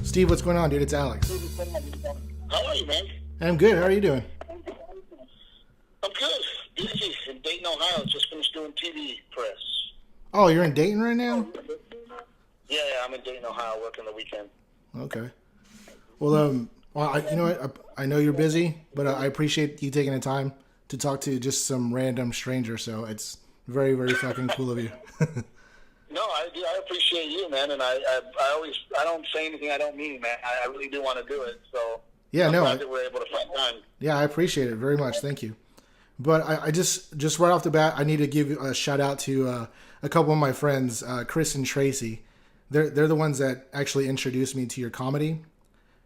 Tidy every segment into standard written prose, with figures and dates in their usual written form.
Steve, what's going on, dude? It's Alex. How are you, man? I'm good. How are you doing? I'm good. Busy in Dayton, Ohio. Just finished doing TV press. Oh, you're in Dayton right now? Yeah, I'm in Dayton, Ohio, working the weekend. Okay. Well, you know what? I know you're busy, but I appreciate you taking the time to talk to just some random stranger. So it's very, very fucking cool of you. No, I appreciate you, man, and I don't say anything I don't mean, man. I really do want to do it, so yeah, I'm glad that we're able to find time. Yeah, I appreciate it very much. Thank you. But I just right off the bat, I need to give a shout out to a couple of my friends, Chris and Tracy. They're the ones that actually introduced me to your comedy,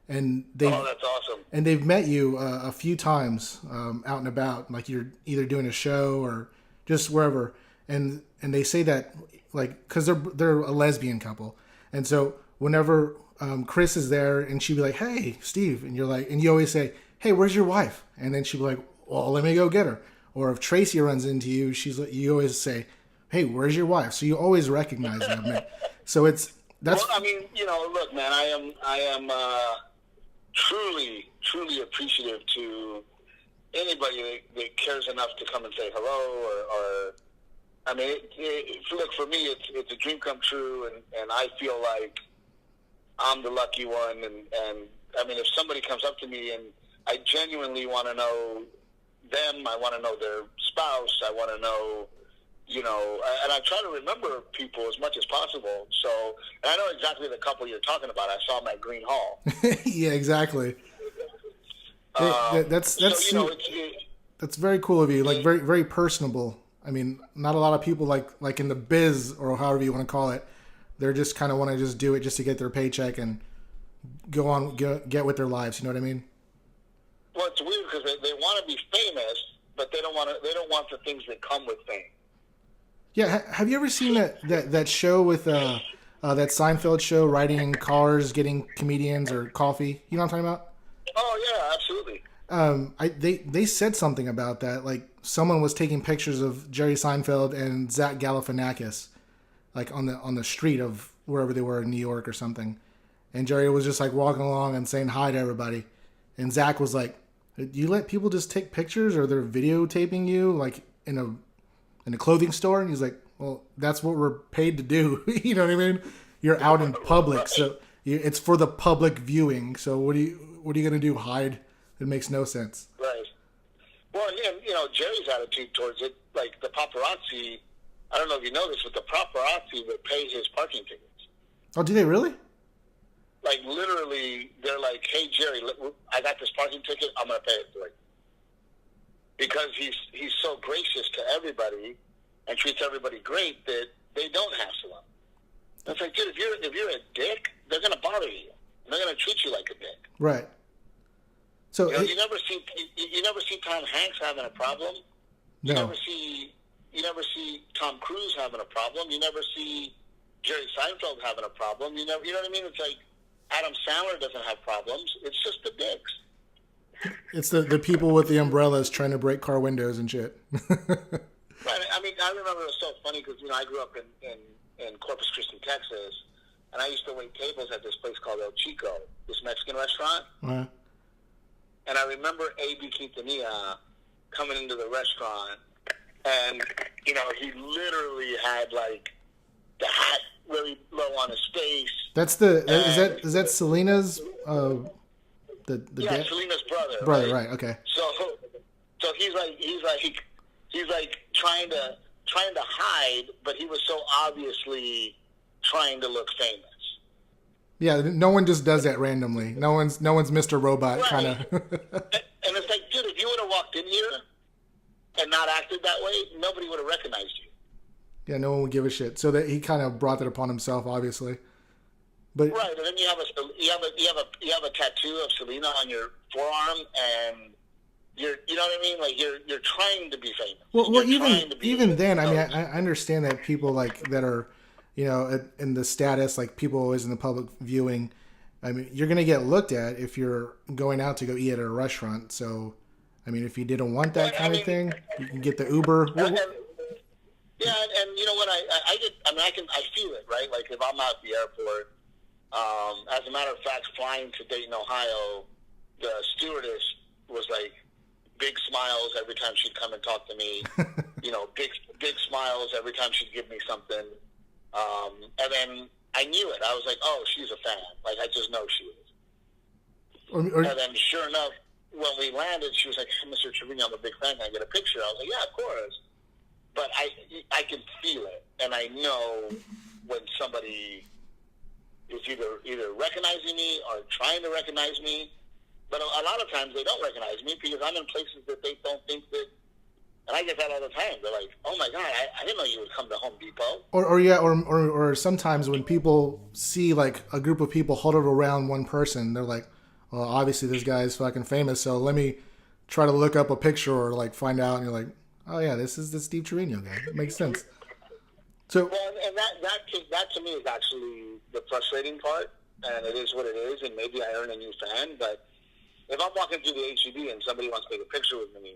and that's awesome. And they've met you a few times out and about, like you're either doing a show or just wherever, and they say that. Like, because they're a lesbian couple, and so whenever Chris is there, and she'd be like, "Hey, Steve," and you're like, and you always say, "Hey, where's your wife?" And then she'd be like, "Well, let me go get her." Or if Tracy runs into you, you always say, "Hey, where's your wife?" So you always recognize them, man. So that's. Well, I mean, look, man, I am truly appreciative to anybody that cares enough to come and say hello or I mean, look, for me, it's a dream come true, and I feel like I'm the lucky one. And I mean, if somebody comes up to me and I genuinely want to know them, I want to know their spouse, I want to know, and I try to remember people as much as possible. So, and I know exactly the couple you're talking about. I saw them at Green Hall. Yeah, exactly. That's very cool of you. Like very, very personable. I mean, not a lot of people like in the biz or however you want to call it. They're just kind of want to just do it just to get their paycheck and go on, get with their lives. You know what I mean? Well, it's weird because they want to be famous, but they don't want the things that come with fame. Yeah. Have you ever seen that show with that Seinfeld show, riding in cars, getting comedians or coffee? You know what I'm talking about? Oh yeah, absolutely. They said something about that. Like someone was taking pictures of Jerry Seinfeld and Zach Galifianakis, like on the street of wherever they were in New York or something. And Jerry was just like walking along and saying hi to everybody. And Zach was like, "Do you let people just take pictures, or they're videotaping you like in a clothing store?" And he's like, "Well, that's what we're paid to do." You know what I mean? You're out in public, so it's for the public viewing. So what are you gonna do? Hide? It makes no sense. Right. Well, Jerry's attitude towards it, like the paparazzi, I don't know if you know this, but the paparazzi would pay his parking tickets. Oh, do they really? Like, literally, they're like, "Hey, Jerry, I got this parking ticket. I'm going to pay it for you." Because he's so gracious to everybody and treats everybody great that they don't hassle him. It's like, dude, if you're a dick, they're going to bother you. They're going to treat you like a dick. Right. So you never see Tom Hanks having a problem. You no. You never see Tom Cruise having a problem. You never see Jerry Seinfeld having a problem. You know what I mean? It's like Adam Sandler doesn't have problems. It's just the dicks. It's the people with the umbrellas trying to break car windows and shit. Right. I mean, I remember it was so funny because I grew up in Corpus Christi, Texas, and I used to wait tables at this place called El Chico, this Mexican restaurant. Uh-huh. And I remember A.B. Quintanilla coming into the restaurant, and, he literally had, like, the hat really low on his face. That's is that Selena's, Selena's brother. Brother, right, okay. So he's like trying to hide, but he was so obviously trying to look famous. Yeah, no one just does that randomly. No one's Mr. Robot Right. kind of. And it's like, dude, if you would have walked in here and not acted that way, nobody would have recognized you. Yeah, no one would give a shit. So that he kind of brought that upon himself, obviously. But Right, and then you have a tattoo of Selena on your forearm, and you know what I mean? Like you're trying to be famous. well, even then, I mean, I understand that people like that are, in the status, like people always in the public viewing. I mean, you're gonna get looked at if you're going out to go eat at a restaurant. So, I mean, if you didn't want that kind of thing, you can get the Uber. Yeah, and you know what? I feel it, right? Like if I'm at the airport, as a matter of fact, flying to Dayton, Ohio, the stewardess was like big smiles every time she'd come and talk to me. Big smiles every time she'd give me something. And then I knew it. I was like, oh, she's a fan. Like I just know she is. And then sure enough, when we landed, she was like, hey, Mr. Trevino, I'm a big fan. Can I get a picture? I was like, yeah, of course. But I can feel it, and I know when somebody is either recognizing me or trying to recognize me. But a lot of times they don't recognize me because I'm in places that they don't think that. And I get that all the time. They're like, "Oh my God, I didn't know you would come to Home Depot." Or sometimes when people see like a group of people huddled around one person, they're like, "Well, obviously this guy is fucking famous, so let me try to look up a picture or like find out." And you're like, "Oh yeah, this is the Steve Trevino guy." It makes sense. So, well, and that to me is actually the frustrating part, and it is what it is. And maybe I earn a new fan, but if I'm walking through the HEB and somebody wants to take a picture with me,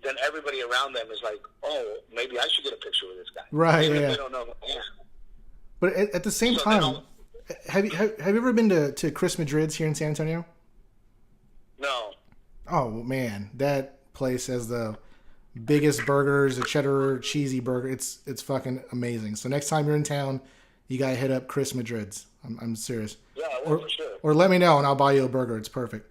then everybody around them is like, "Oh, maybe I should get a picture with this guy." Right? Even Yeah. if they don't know. Yeah. But at the same time, have you ever been to Chris Madrid's here in San Antonio? No. Oh man, that place has the biggest burgers, a cheddar cheesy burger. It's fucking amazing. So next time you're in town, you gotta hit up Chris Madrid's. I'm serious. Yeah, I will for sure. Or let me know and I'll buy you a burger. It's perfect.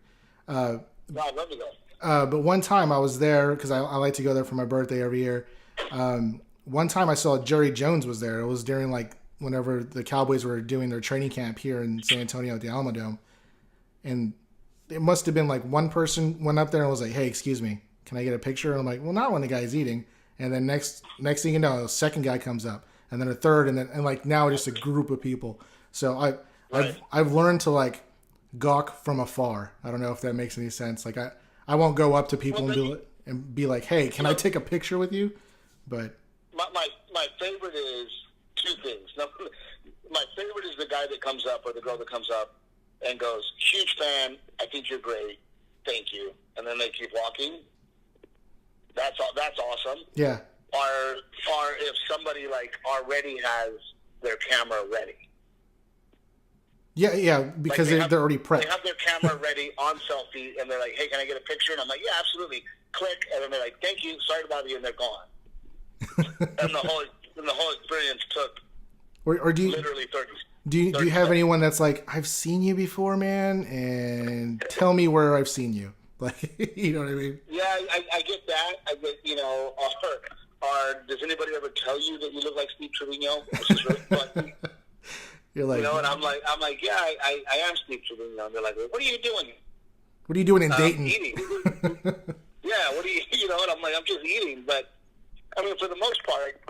No, I'd love to go. But one time I was there because I like to go there for my birthday every year. One time I saw Jerry Jones was there. It was during like whenever the Cowboys were doing their training camp here in San Antonio at the Alamo Dome, and it must have been like one person went up there and was like, "Hey, excuse me, can I get a picture?" And I'm like, "Well, not when the guy's eating." And then next thing you know, a second guy comes up, and then a third, and like now just a group of people. So I've learned to like gawk from afar. I don't know if that makes any sense. Like I won't go up to people and be like, "Hey, can I take a picture with you?" But my favorite is two things. My favorite is the guy that comes up or the girl that comes up and goes, "Huge fan. I think you're great. Thank you." And then they keep walking. That's awesome. yeah. Or if somebody like already has their camera ready. Yeah, because Like they're already prepped. They have their camera ready on selfie, and they're like, "Hey, can I get a picture?" And I'm like, "Yeah, absolutely." Click, and then they're like, "Thank you, sorry to bother you," and they're gone. and the whole experience took or do you literally 30. Do you have anyone that's like, "I've seen you before, man, and tell me where I've seen you"? Like, you know what I mean? Yeah, I get that. I get, or does anybody ever tell you that you look like Steve Trevino? Which is really funny. You're like, and I'm like, yeah, I am Steve Trevino. And they're like, well, what are you doing? What are you doing in Dayton? Eating. Yeah, what are you, and I'm like, I'm just eating. But, I mean, for the most part,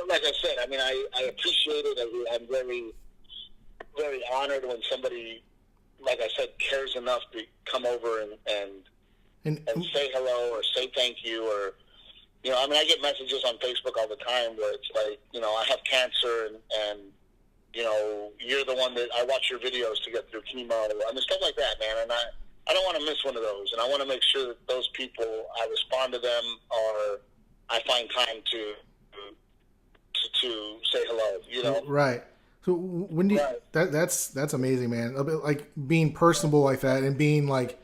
like I said, I mean, I appreciate it. I'm very, very honored when somebody, like I said, cares enough to come over and say hello or say thank you or, I mean, I get messages on Facebook all the time where it's like, I have cancer and you're the one that I watch your videos to get through chemo. I mean, stuff like that, man. And I don't want to miss one of those. And I want to make sure that those people, I respond to them or I find time to say hello, Right. So when do you, that's amazing, man. A bit like being personable like that and being like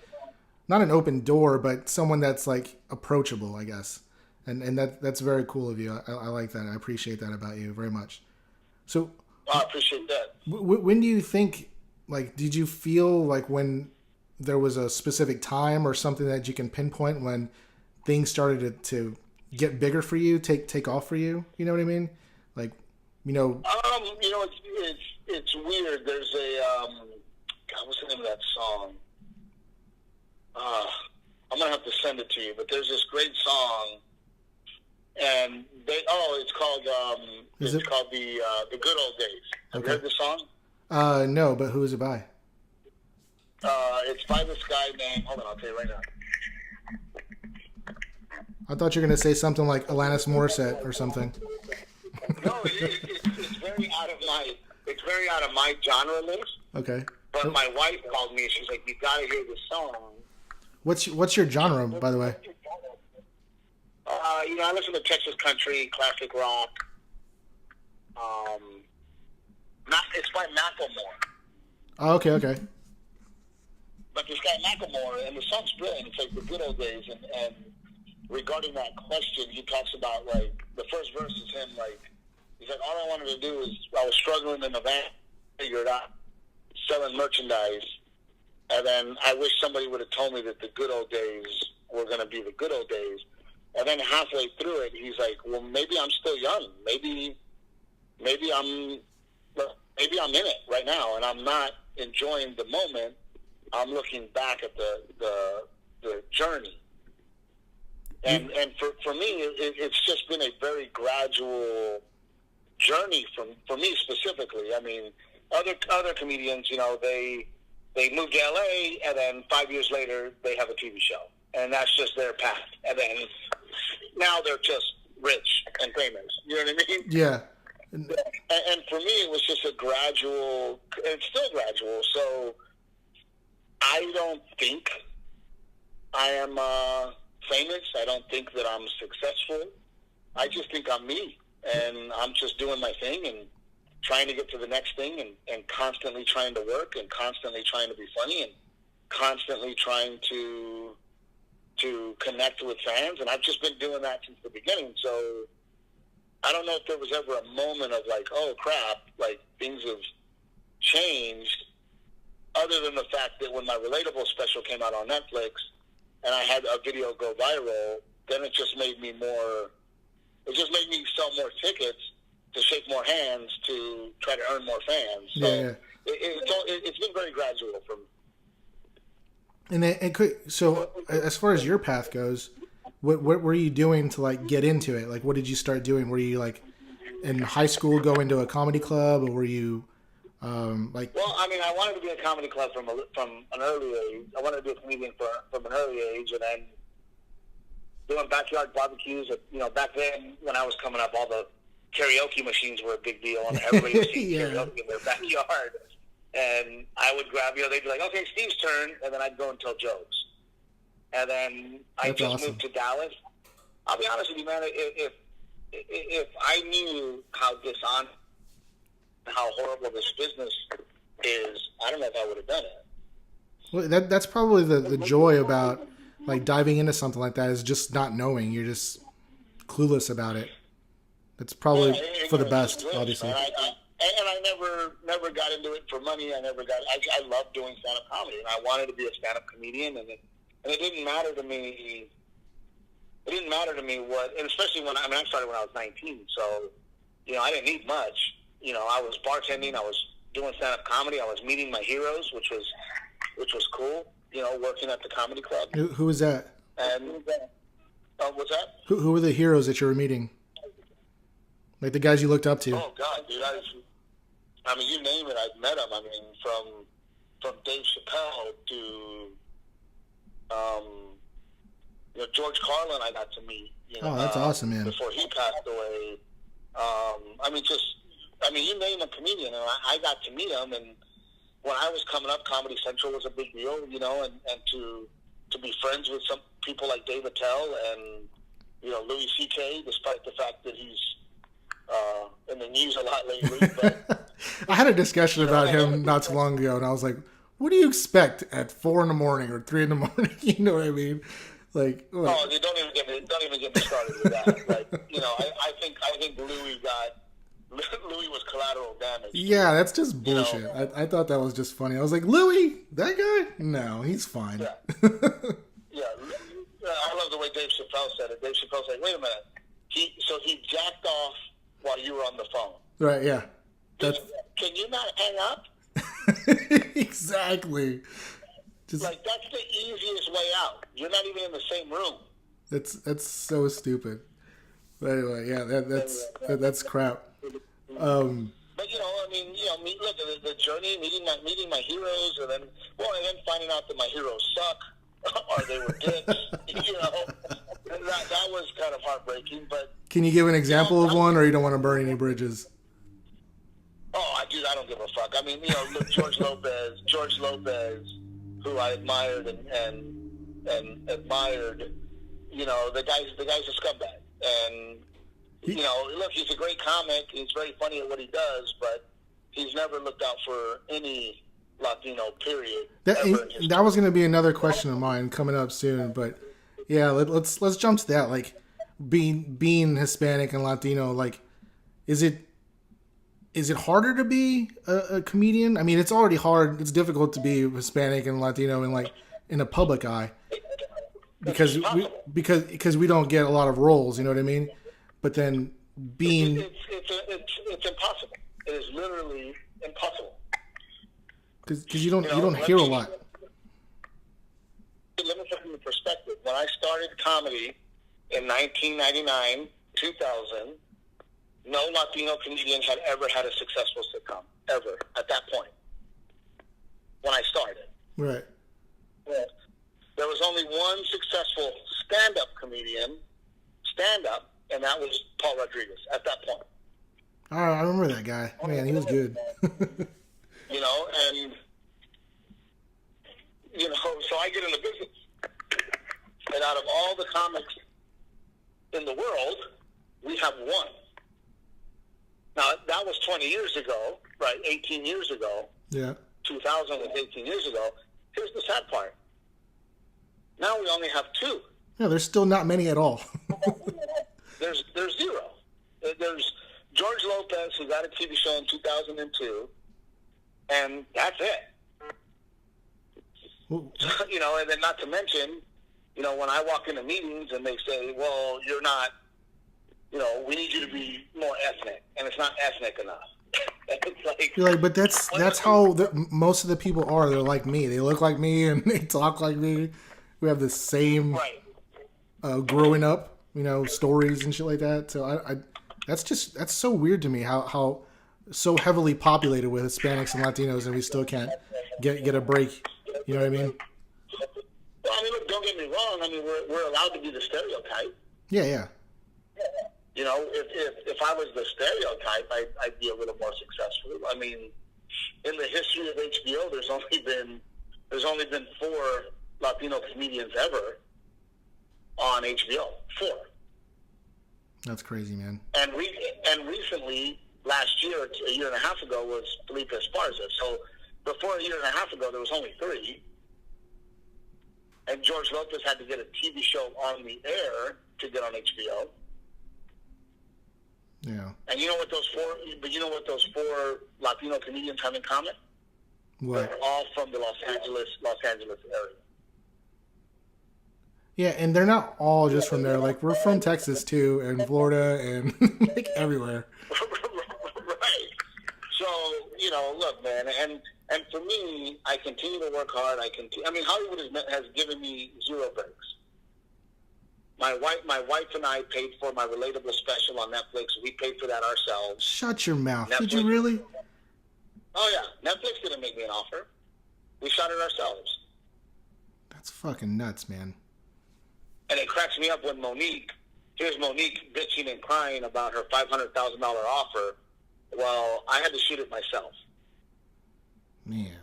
not an open door, but someone that's like approachable, I guess. And that's very cool of you. I like that. I appreciate that about you very much. So I appreciate that. When do you think, like, did you feel like when there was a specific time or something that you can pinpoint when things started to get bigger for you, take off for you? You know what I mean? Like, it's it's weird. There's a God, what's the name of that song? I'm gonna have to send it to you. But there's this great song, and it's called the Good Old Days. Have you heard the song? No, but who is it by? It's by this guy named. Hold on, I'll tell you right now. I thought you were gonna say something like Alanis Morissette or something. No, it's very out of my genre list. Okay. But my wife called me and she's like, "You gotta hear this song." What's your genre, by the way? I listen to Texas country, classic rock. It's by Macklemore. Oh, okay. But this guy Macklemore, and the song's brilliant. It's like the good old days, and regarding that question, he talks about, like, the first verse is him, like, he's like, all I wanted to do is, I was struggling in the van, figure it out, selling merchandise, and then I wish somebody would have told me that the good old days were going to be the good old days. And then halfway through it, he's like, well, maybe I'm still young. Maybe I'm in it right now, and I'm not enjoying the moment. I'm looking back at the journey. And for me, it's just been a very gradual journey for me specifically. I mean, other comedians, they move to LA, and then 5 years later they have a TV show, and that's just their path. And then now they're just rich and famous. You know what I mean? Yeah. And for me, it was just a gradual. It's still gradual. So I don't think I am famous. I don't think that I'm successful. I just think I'm me, and I'm just doing my thing and trying to get to the next thing, and constantly trying to work, and constantly trying to be funny, and constantly trying to connect with fans. And I've just been doing that since the beginning. So I don't know if there was ever a moment of like, oh crap, like things have changed, other than the fact that when my Relatable special came out on Netflix and I had a video go viral, then it just made me sell more tickets to shake more hands to try to earn more fans. So yeah. It's been very gradual for me. And so as far as your path goes, what were you doing to like get into it? Like, what did you start doing? Were you like in high school going to a comedy club, or were you like? Well, I mean, I wanted to be in a comedy club from an early age. I wanted to be a comedian from an early age, and then doing backyard barbecues. Back then when I was coming up, all the karaoke machines were a big deal, and everybody was singing karaoke in their backyard. And I would grab, they'd be like, okay, Steve's turn, and then I'd go and tell jokes. And then I That's just awesome. moved to Dallas. I'll be honest with you, man, if I knew how dishonest, how horrible this business is, I don't know if I would have done it. Well, that's probably the joy about like diving into something like that, is just not knowing. You're just clueless about it. It's probably for the best, obviously. And I never got into it for money. I love doing stand-up comedy, and I wanted to be a stand-up comedian, and it didn't matter to me. It didn't matter to me what, and especially I started when I was 19, so I didn't need much. I was bartending, I was doing stand-up comedy, I was meeting my heroes, which was cool. Working at the comedy club. Who was that? And what's that? Who were the heroes that you were meeting? Like the guys you looked up to? Oh God, dude! I mean, you name it, I've met them. I mean, from Dave Chappelle to George Carlin, I got to meet. Oh, that's awesome, man! Before he passed away, you name a comedian, and I got to meet him. And when I was coming up, Comedy Central was a big deal, and to be friends with some people like Dave Attell and Louis C.K., despite the fact that he's in the news a lot lately. But, I had a discussion about him not too long ago, and I was like, what do you expect at 4 a.m. or 3 a.m? You know what I mean? Like, oh, don't even get me started with that. Like, I think Louis was collateral damage. Yeah, that's just bullshit. I thought that was just funny. I was like, Louis, that guy? No, he's fine. Yeah. Yeah, I love the way Dave Chappelle said it. Dave Chappelle said, wait a minute. He jacked off while you were on the phone. Right, yeah. That's Can you not hang up? exactly. Just Like, that's the easiest way out. You're not even in the same room. that's so stupid. But anyway, yeah, that's crap. But I mean, look, the journey, meeting my heroes, and then finding out that my heroes suck or they were dicks. That was kind of heartbreaking. But can you give an example of one, or you don't want to burn any bridges? Oh, I don't give a fuck. I mean, look, George Lopez, who I admired and admired. The guy's a scumbag, and look, he's a great comic. He's very funny at what he does, but he's never looked out for any Latino, period. That was going to be another question of mine coming up soon, but yeah, let's jump to that. Like, being Hispanic and Latino, like, is it harder to be a comedian? I mean, it's already hard. It's difficult to be Hispanic and Latino in a public eye because we don't get a lot of roles. You know what I mean? But then being it's impossible. It is literally impossible. Because you don't hear a lot. Let me put it in perspective. When I started comedy in 1999, 2000, no Latino comedian had ever had a successful sitcom, ever, at that point, when I started. Right. There was only one successful stand-up comedian, and that was Paul Rodriguez at that point. Oh, I remember that guy. Man, he was good. So I get in the business. And out of all the comics in the world, we have one. Now, that was 20 years ago, right? 18 years ago. Yeah. 2000 was 18 years ago. Here's the sad part. Now we only have two. Yeah, there's still not many at all. There's zero. There's George Lopez, who got a TV show in 2002, and that's it. Well, and then not to mention, when I walk into meetings and they say, well, you're not, we need you to be more ethnic, and it's not ethnic enough. It's like, you're like, but that's how most of the people are. They're like me. They look like me and they talk like me. We have the same growing up, stories and shit like that. So that's so weird to me how so heavily populated with Hispanics and Latinos, and we still can't get a break. You know what I mean? Well, I mean, look, don't get me wrong. I mean, we're allowed to be the stereotype. Yeah. If I was the stereotype, I'd be a little more successful. I mean, in the history of HBO, there's only been 4 Latino comedians ever on HBO. 4. That's crazy, man. And recently, last year, a year and a half ago, was Felipe Esparza. So before a year and a half ago, there was only 3. And George Lopez had to get a TV show on the air to get on HBO. Yeah. And you know what those 4 Latino comedians have in common? What? They're all from the Los Angeles area. Yeah, and they're not all just from there. Like, we're from Texas too, and Florida, and like everywhere. Right. So, look, man, and for me, I continue to work hard. I mean, Hollywood has given me 0 breaks. My wife and I paid for my Relatable special on Netflix. We paid for that ourselves. Shut your mouth. Netflix, did you really? Oh, yeah. Netflix didn't make me an offer. We shot it ourselves. That's fucking nuts, man. And it cracks me up when here's Monique bitching and crying about her $500,000 offer. Well, I had to shoot it myself. Man.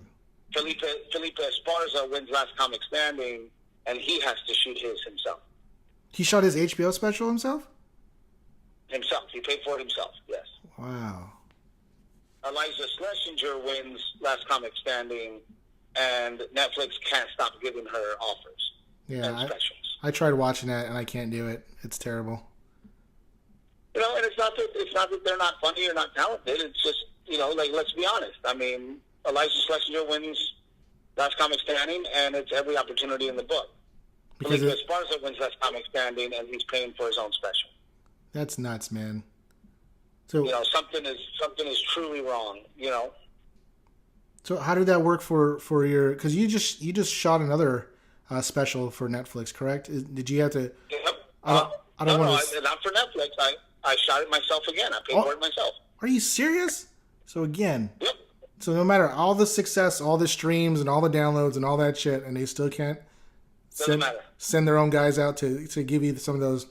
Felipe Esparza wins Last Comic Standing, and he has to shoot his himself. He shot his HBO special himself? Himself. He paid for it himself, yes. Wow. Eliza Schlesinger wins Last Comic Standing, and Netflix can't stop giving her offers and specials. I tried watching that, and I can't do it. It's terrible. And it's not that they're not funny or not talented. It's just, let's be honest. I mean, Eliza Schlesinger wins Last Comic Standing, and it's every opportunity in the book. Felipe Esparza wins Last Comic Standing, and he's paying for his own special. That's nuts, man. So something is truly wrong. So how did that work for your? Because you just shot another special for Netflix, correct? Did you have to? Yep. I don't want to. Not for Netflix. I shot it myself again. I paid for it myself. Are you serious? So again. Yep. So no matter all the success, all the streams, and all the downloads, and all that shit, and they still can't send their own guys out to give you some of those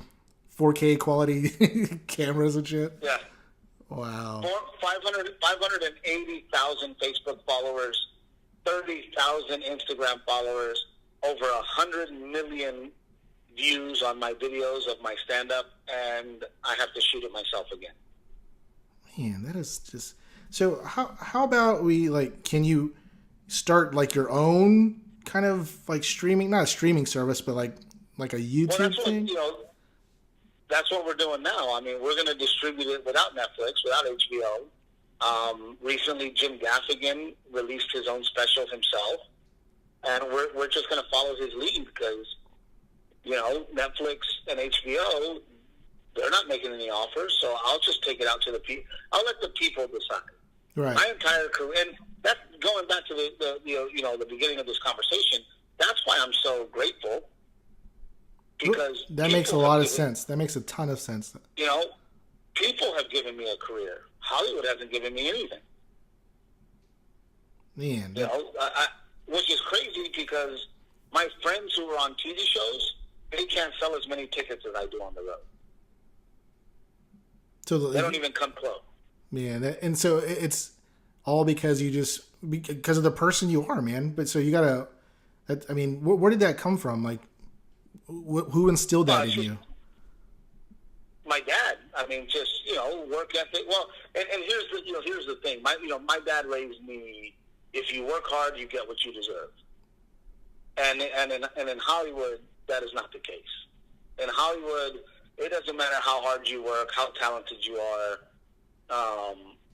4K quality cameras and shit. Yeah. Wow. 580,000 Facebook followers, 30,000 Instagram followers, over 100 million views on my videos of my stand-up, and I have to shoot it myself again. Man, that is just... So how about we, can you start, your own kind of, streaming, not a streaming service, but like a YouTube thing? That's what we're doing now. I mean, we're going to distribute it without Netflix, without HBO. Recently, Jim Gaffigan released his own special himself, and we're just going to follow his lead because, Netflix and HBO, they're not making any offers, so I'll just take it out to the people. I'll let the people decide. Right. My entire career, and that's going back to the beginning of this conversation. That's why I'm so grateful. Because that makes a lot of sense. That makes a ton of sense. People have given me a career. Hollywood hasn't given me anything. Man, which is crazy because my friends who are on TV shows, they can't sell as many tickets as I do on the road. So they don't even come close. Yeah, and so it's all because because of the person you are, man. But so you gotta. I mean, where did that come from? Who instilled that in you? My dad. I mean, just work ethic. Well, and here's the thing. My dad raised me. If you work hard, you get what you deserve. And in Hollywood, that is not the case. In Hollywood, it doesn't matter how hard you work, how talented you are.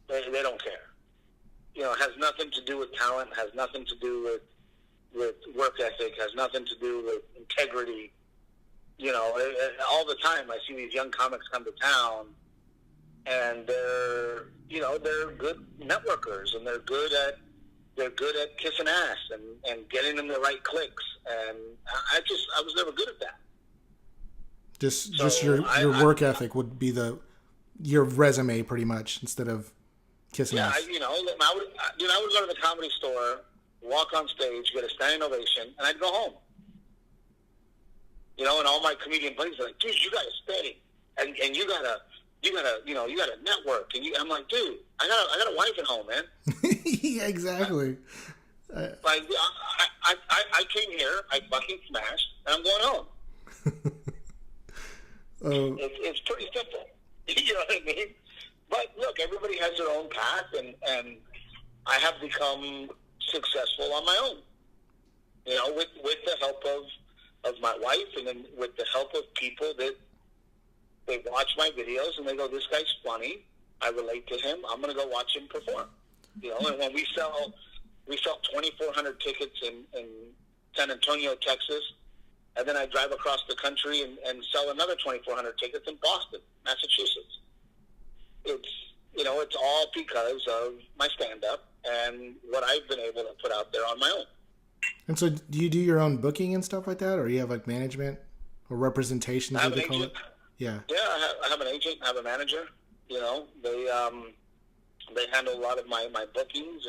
They don't care. It has nothing to do with talent. Has nothing to do with work ethic. Has nothing to do with integrity. All the time I see these young comics come to town, and they're good networkers, and they're good at kissing ass and getting them the right clicks, and I was never good at that. Just your work ethic would be your resume pretty much instead of kissing ass. I would go to the Comedy Store, walk on stage, get a standing ovation, and I'd go home. And all my comedian buddies are like, dude, you gotta stay, and you gotta network, and I'm like, dude, I got a wife at home, man. Yeah, exactly. I came here, I fucking smashed, and I'm going home. It's pretty simple. You know what I mean? But look, everybody has their own path, and I have become successful on my own. With the help of my wife, and then with the help of people that they watch my videos and they go, "This guy's funny. I relate to him. I'm going to go watch him perform." And when we sell 2,400 tickets in San Antonio, Texas, and then I drive across the country and sell another 2,400 tickets in Boston, Massachusetts. It's all because of my stand-up and what I've been able to put out there on my own. And so do you do your own booking and stuff like that, or you have management or representation? I have an agent. Yeah. Yeah, I have an agent. I have a manager. They handle a lot of my bookings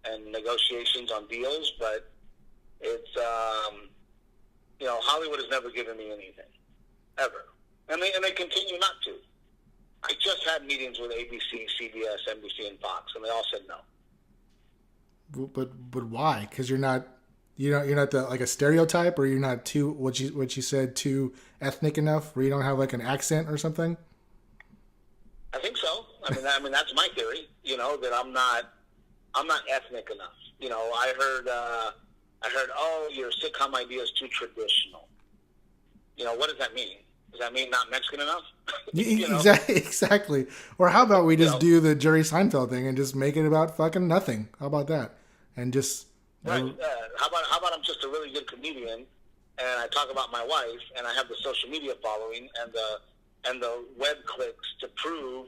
and negotiations on deals, but it's Hollywood has never given me anything, ever, and they continue not to. I just had meetings with ABC, CBS, NBC, and Fox, and they all said no. But why? Because you're not a stereotype, or you're not too what you said too ethnic enough, where you don't have an accent or something. I think so. I mean that's my theory. That I'm not ethnic enough. I heard, oh, your sitcom idea is too traditional. What does that mean? Does that mean not Mexican enough? Exactly. Or how about we just do the Jerry Seinfeld thing and just make it about fucking nothing? How about that? And just right. How about I'm just a really good comedian, and I talk about my wife, and I have the social media following and the web clicks to prove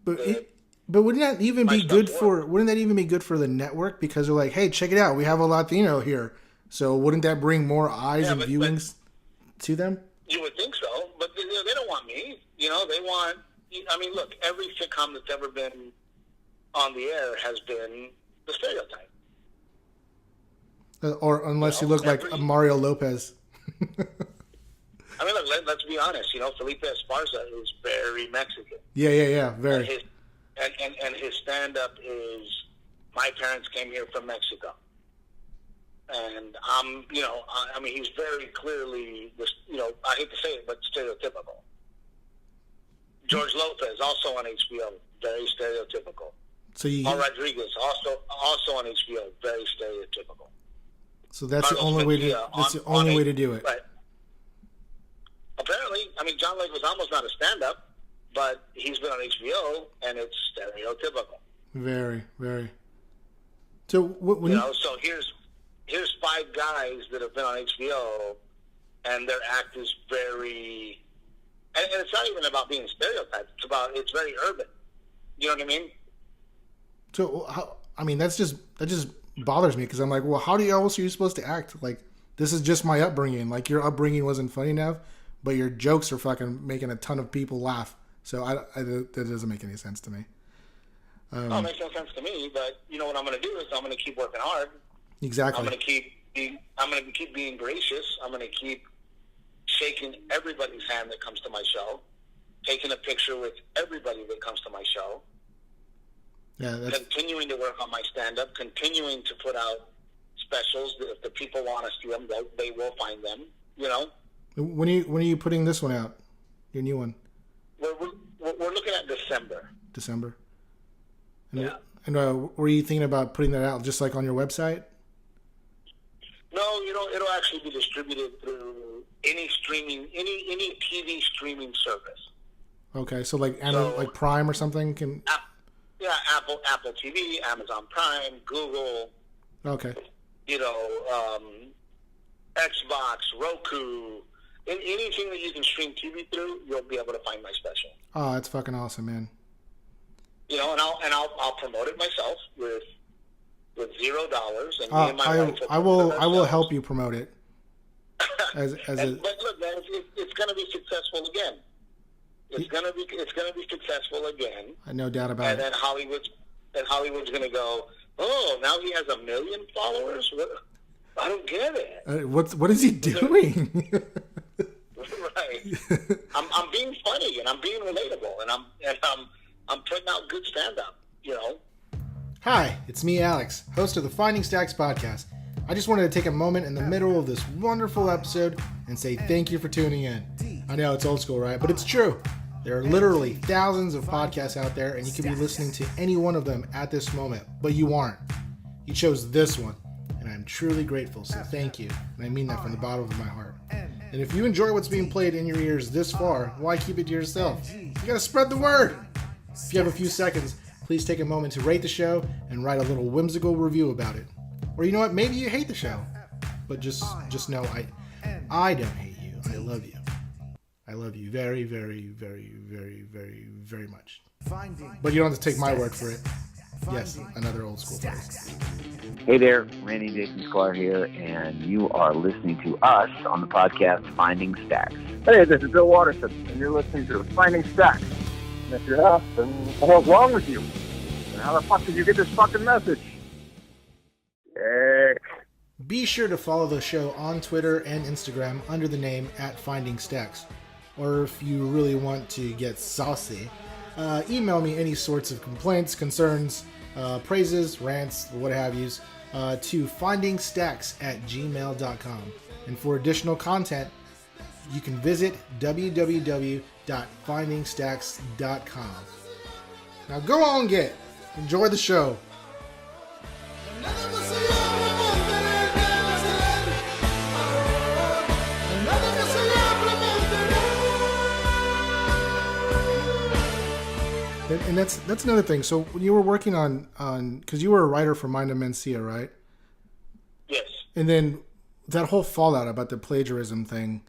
But wouldn't that even be good for? Wouldn't that even be good for the network? Because they're like, hey, check it out, we have a Latino here. So wouldn't that bring more eyes and viewings to them? You would think so, but they don't want me. They want. I mean, look, every sitcom that's ever been on the air has been the stereotype. Or unless you look like Mario Lopez. I mean, look, let's be honest. Felipe Esparza is very Mexican. Yeah, very. And his stand-up is, my parents came here from Mexico. And I mean, he's very clearly, I hate to say it, but stereotypical. George Lopez, also on HBO, very stereotypical. Paul Rodriguez, also on HBO, very stereotypical. So that's the only way to. That's the only way to do it. Right. Apparently, I mean, John Leguizamo's not a stand-up, but he's been on HBO, and it's stereotypical. Very, very. So when so here's 5 guys that have been on HBO, and their act is very, and it's not even about being stereotyped. It's very urban. You know what I mean? So that just bothers me, because I'm like, well, how else are you supposed to act? Like, this is just my upbringing. Like, your upbringing wasn't funny enough, but your jokes are fucking making a ton of people laugh. So that doesn't make any sense to me. It makes no sense to me. But you know what I'm going to do is I'm going to keep working hard. Exactly. I'm going to keep being gracious. I'm going to keep shaking everybody's hand that comes to my show, taking a picture with everybody that comes to my show. Yeah, continuing to work on my stand-up, continuing to put out specials. If the people want to see them, they will find them. When are you putting this one out? Your new one? We're looking at December. December. And, yeah. And were you thinking about putting that out just like on your website? No, it'll actually be distributed through any TV streaming service. Okay, so like Prime or something can. Yeah, Apple TV, Amazon Prime, Google. Okay. Xbox, Roku, anything that you can stream TV through, you'll be able to find my special. Oh, that's fucking awesome, man. And I'll promote it myself with $0, and me and my wife. I will help you promote it. But look, man, it's going to be successful again. It's gonna be successful again. No doubt about it. And then Hollywood's gonna go, oh, now he has 1 million followers. I don't get it. What is he doing? Right. I'm being funny and I'm being relatable and I'm putting out good stand up. Hi, it's me, Alex, host of the Finding Stacks podcast. I just wanted to take a moment in the middle of this wonderful episode and say thank you for tuning in. I know it's old school, right? But it's true. There are literally thousands of podcasts out there, and you could be listening to any one of them at this moment, but you aren't. You chose this one, and I'm truly grateful, so thank you. And I mean that from the bottom of my heart. And if you enjoy what's being played in your ears this far, why keep it to yourself? You gotta spread the word! If you have a few seconds, please take a moment to rate the show and write a little whimsical review about it. Or you know what, maybe you hate the show, but just know I don't hate you. I love you. I love you very, very, very, very, very, very much. But you don't have to take my word for it. Yes, another old school phrase. Hey there, Randy Jason Sklar here, and you are listening to us on the podcast Finding Stacks. Hey, this is Bill Watterson, and you're listening to Finding Stacks. And if you're us, then what the hell's wrong with you? And how the fuck did you get this fucking message? Heck. Be sure to follow the show on Twitter and Instagram under the name @FindingStacks. Or if you really want to get saucy, email me any sorts of complaints, concerns, praises, rants, what have yous, to findingstacks@gmail.com. And for additional content, you can visit www.findingstacks.com. Now go on, enjoy the show. And that's another thing. So when you were working on because you were a writer for Mind of Mencia, right? Yes. And then that whole fallout about the plagiarism thing,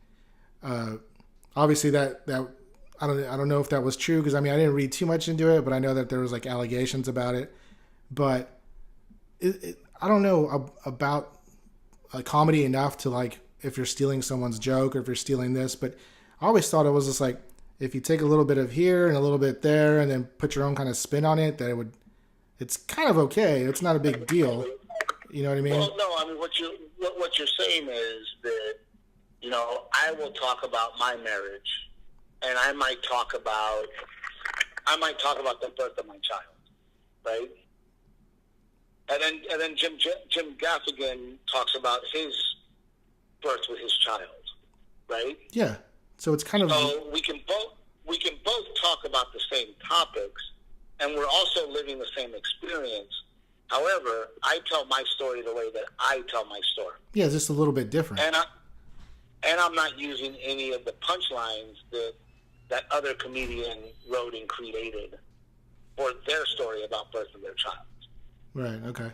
obviously that I don't know if that was true because I mean I didn't read too much into it, but I know that there was like allegations about it. But I don't know about a comedy enough to like if you're stealing someone's joke or if you're stealing this. But I always thought it was just like if you take a little bit of here and a little bit there and then put your own kind of spin on it, that it's kind of okay. It's not a big deal. You know what I mean? Well, no, I mean what you're saying is that, you know, I will talk about my marriage, and I might talk about the birth of my child, right? And then Jim Gaffigan talks about his birth with his child, right? Yeah. So it's kind of we can both talk about the same topics, and we're also living the same experience. However, I tell my story the way that I tell my story. Yeah, it's just a little bit different. And I'm not using any of the punchlines that other comedian wrote and created for their story about birth of their child. Right. Okay.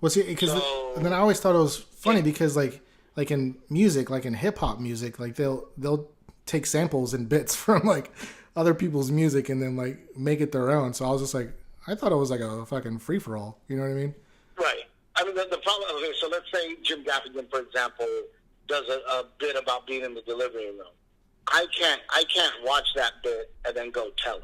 Well, see, because then I always thought it was funny because like in music, like in hip hop music, like they'll take samples and bits from like other people's music and then like make it their own. So I was just like, I thought it was like a fucking free for all. You know what I mean? Right. I mean, the problem. Okay, so let's say Jim Gaffigan, for example, does a bit about being in the delivery room. I can't watch that bit and then go tell it.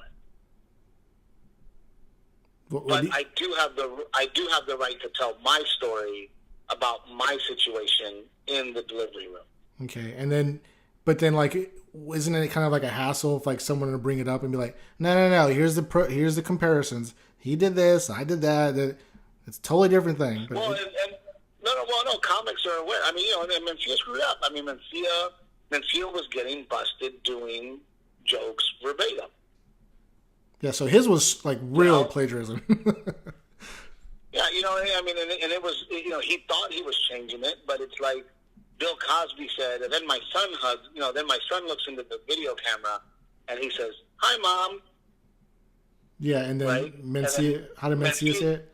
But I do have the right to tell my story about my situation in the delivery room. Okay, but then like, isn't it kind of like a hassle if like someone to bring it up and be like, no, here's the comparisons. He did this, I did that. It's a totally different thing. But no, comics are aware. I mean, you know, Mencia screwed up. I mean, Mencia was getting busted doing jokes verbatim. Yeah, so his was like real plagiarism. Yeah, you know, I mean, and it was, you know, he thought he was changing it, but it's like Bill Cosby said, and then my son hugs, you know, then my son looks into the video camera and he says, "Hi, Mom." Yeah, and then right? Mencia, how did Mencia say it?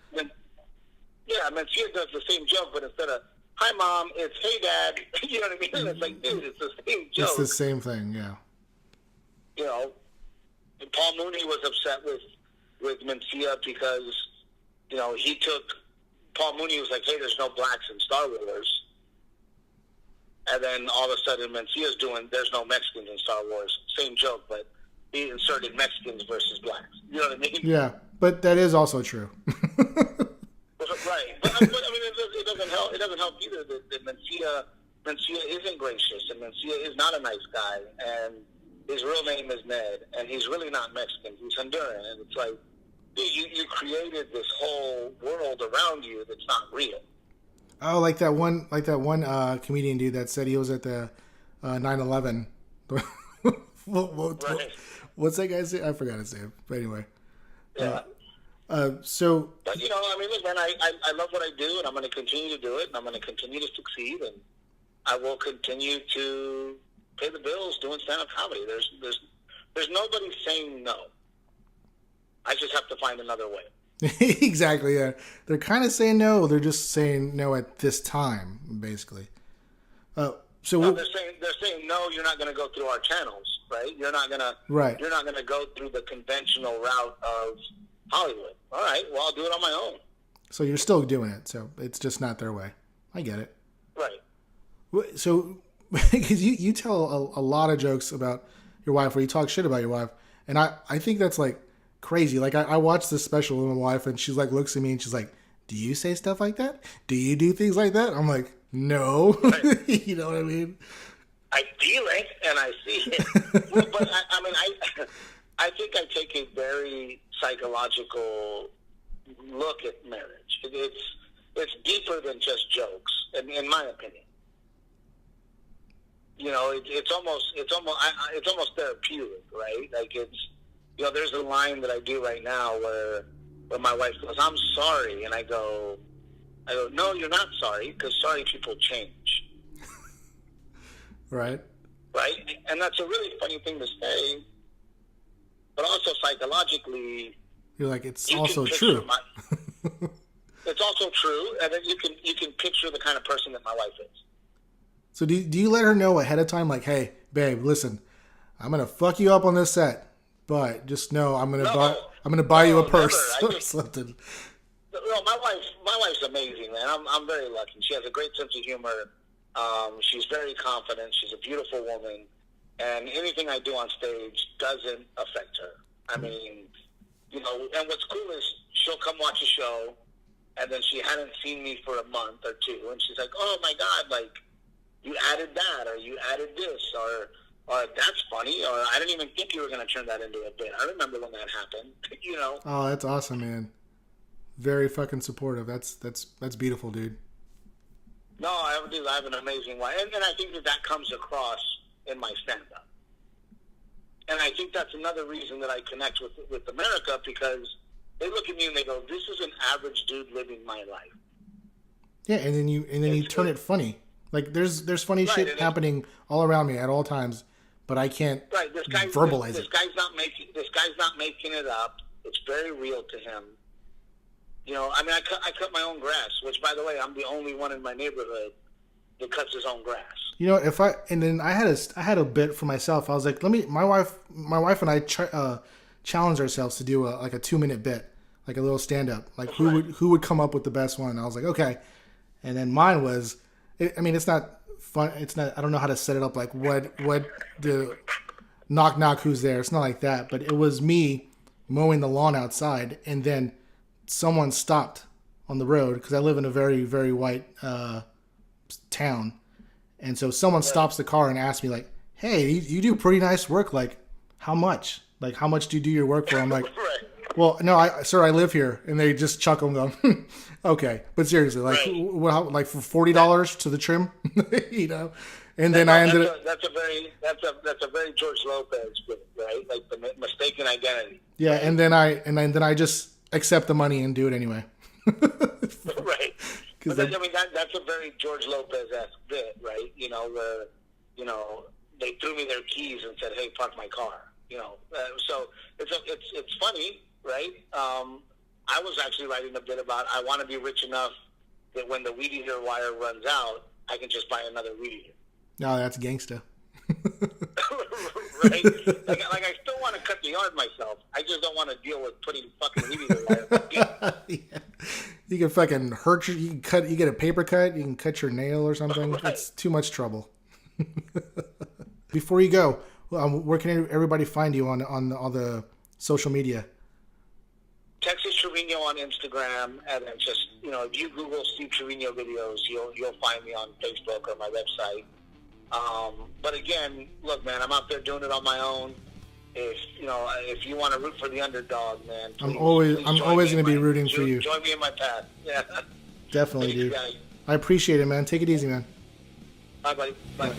Yeah, Mencia does the same joke, but instead of "Hi, Mom," it's "Hey, Dad." You know what I mean? It's like, dude, it's the same joke. It's the same thing, yeah. You know, and Paul Mooney was upset with Mencia because, you know, Paul Mooney was like, "Hey, there's no blacks in Star Wars." And then all of a sudden Mencia's doing, "There's no Mexicans in Star Wars." Same joke, but he inserted Mexicans versus blacks. You know what I mean? Yeah, but that is also true. Right. But I mean, it doesn't help. It doesn't help either that Mencia isn't gracious, and Mencia is not a nice guy, and his real name is Ned, and he's really not Mexican. He's Honduran, and it's like, dude, you created this whole world around you that's not real. Oh, like that one comedian dude that said he was at the 9/11. Right. What's that guy say? I forgot his name. But anyway. Yeah. So. But, you know, I mean, look, man, I love what I do, and I'm going to continue to do it, and I'm going to continue to succeed, and I will continue to pay the bills doing stand-up comedy. There's nobody saying no. I just have to find another way. Exactly, yeah. They're kind of saying no. They're just saying no at this time, basically. They're saying no. You're not going to go through our channels, right? You're not going to go through the conventional route of Hollywood. All right. Well, I'll do it on my own. So you're still doing it. So it's just not their way. I get it. Right. So because you tell a lot of jokes about your wife, or you talk shit about your wife, and I think that's like crazy. Like I watched this special with my wife, and she's like looks at me and she's like, "Do you say stuff like that? Do you do things like that?" I'm like, "No." Right. You know what I mean? I feel it and I see it. Well, but I think I take a very psychological look at marriage. It's deeper than just jokes, in my opinion. You know, it's almost therapeutic, right? Like it's, you know, there's a line that I do right now where my wife goes, "I'm sorry," and I go, "No, you're not sorry, because sorry people change." Right. Right? And that's a really funny thing to say, but also psychologically, you're like, it's also true. It's also true, and then you can picture the kind of person that my wife is. So do you let her know ahead of time, like, "Hey, babe, listen, I'm gonna fuck you up on this set, but just know I'm gonna buy you a never. purse or something. No, my wife's amazing, man. I'm very lucky. She has a great sense of humor. She's very confident. She's a beautiful woman, and anything I do on stage doesn't affect her. I mean, you know, and what's cool is she'll come watch a show, and then she hadn't seen me for a month or two, and she's like, "Oh my God, like you added that, or you added this, or that's funny, or I didn't even think you were going to turn that into a bit. I remember when that happened." You know. Oh, that's awesome, man. Very fucking supportive. That's beautiful, dude. No, I have an amazing wife, and I think that comes across in my stand-up. And I think that's another reason that I connect with America, because they look at me and they go, "This is an average dude living my life." Yeah, and then you turn it funny. Like there's funny shit happening all around me at all times, but I can't verbalize it. This guy's not making it up. It's very real to him. You know, I mean, I cut my own grass, which, by the way, I'm the only one in my neighborhood that cuts his own grass. You know, I had a bit for myself. I was like, my wife and I challenged ourselves to do a 2-minute bit, like a little stand up, like who would come up with the best one. And I was like, okay, and then mine was, it's not fun. It's not. I don't know how to set it up. Like what the knock knock, who's there? It's not like that. But it was me mowing the lawn outside, and then someone stopped on the road, because I live in a very, very white town. And so someone stops the car and asks me, like, "Hey, you do pretty nice work. Like, how much? Like, how much do you do your work for?" I'm like, "Well, no, sir, I live here." And they just chuckle and go, "Okay." But seriously, like, like for $40 to the trim, you know? And then I ended up. That's a very George Lopez, right? Like the mistaken identity. Yeah, right? and then I just accept the money and do it anyway. Right. But that's a very George Lopez-esque bit, right? You know, where, you know, they threw me their keys and said, "Hey, park my car." You know, so it's funny, right? I was actually writing a bit about, I want to be rich enough that when the weed eater wire runs out, I can just buy another weed eater. No, that's gangsta. Right? Like I still want to cut the yard myself. I just don't want to deal with putting fucking weed eater wire. Yeah. You can fucking hurt you get a paper cut, you can cut your nail or something. Right. It's too much trouble. Before you go, where can everybody find you on all the social media? Texas Trevino on Instagram, and then just, you know, if you Google Steve Trevino videos, you'll find me on Facebook or my website. But again, look, man, I'm out there doing it on my own. If you want to root for the underdog, man, please, I'm always going to be rooting for you. Join me in my path. Yeah, definitely, dude. I appreciate it, man. Take it easy, man. Bye, buddy. Bye.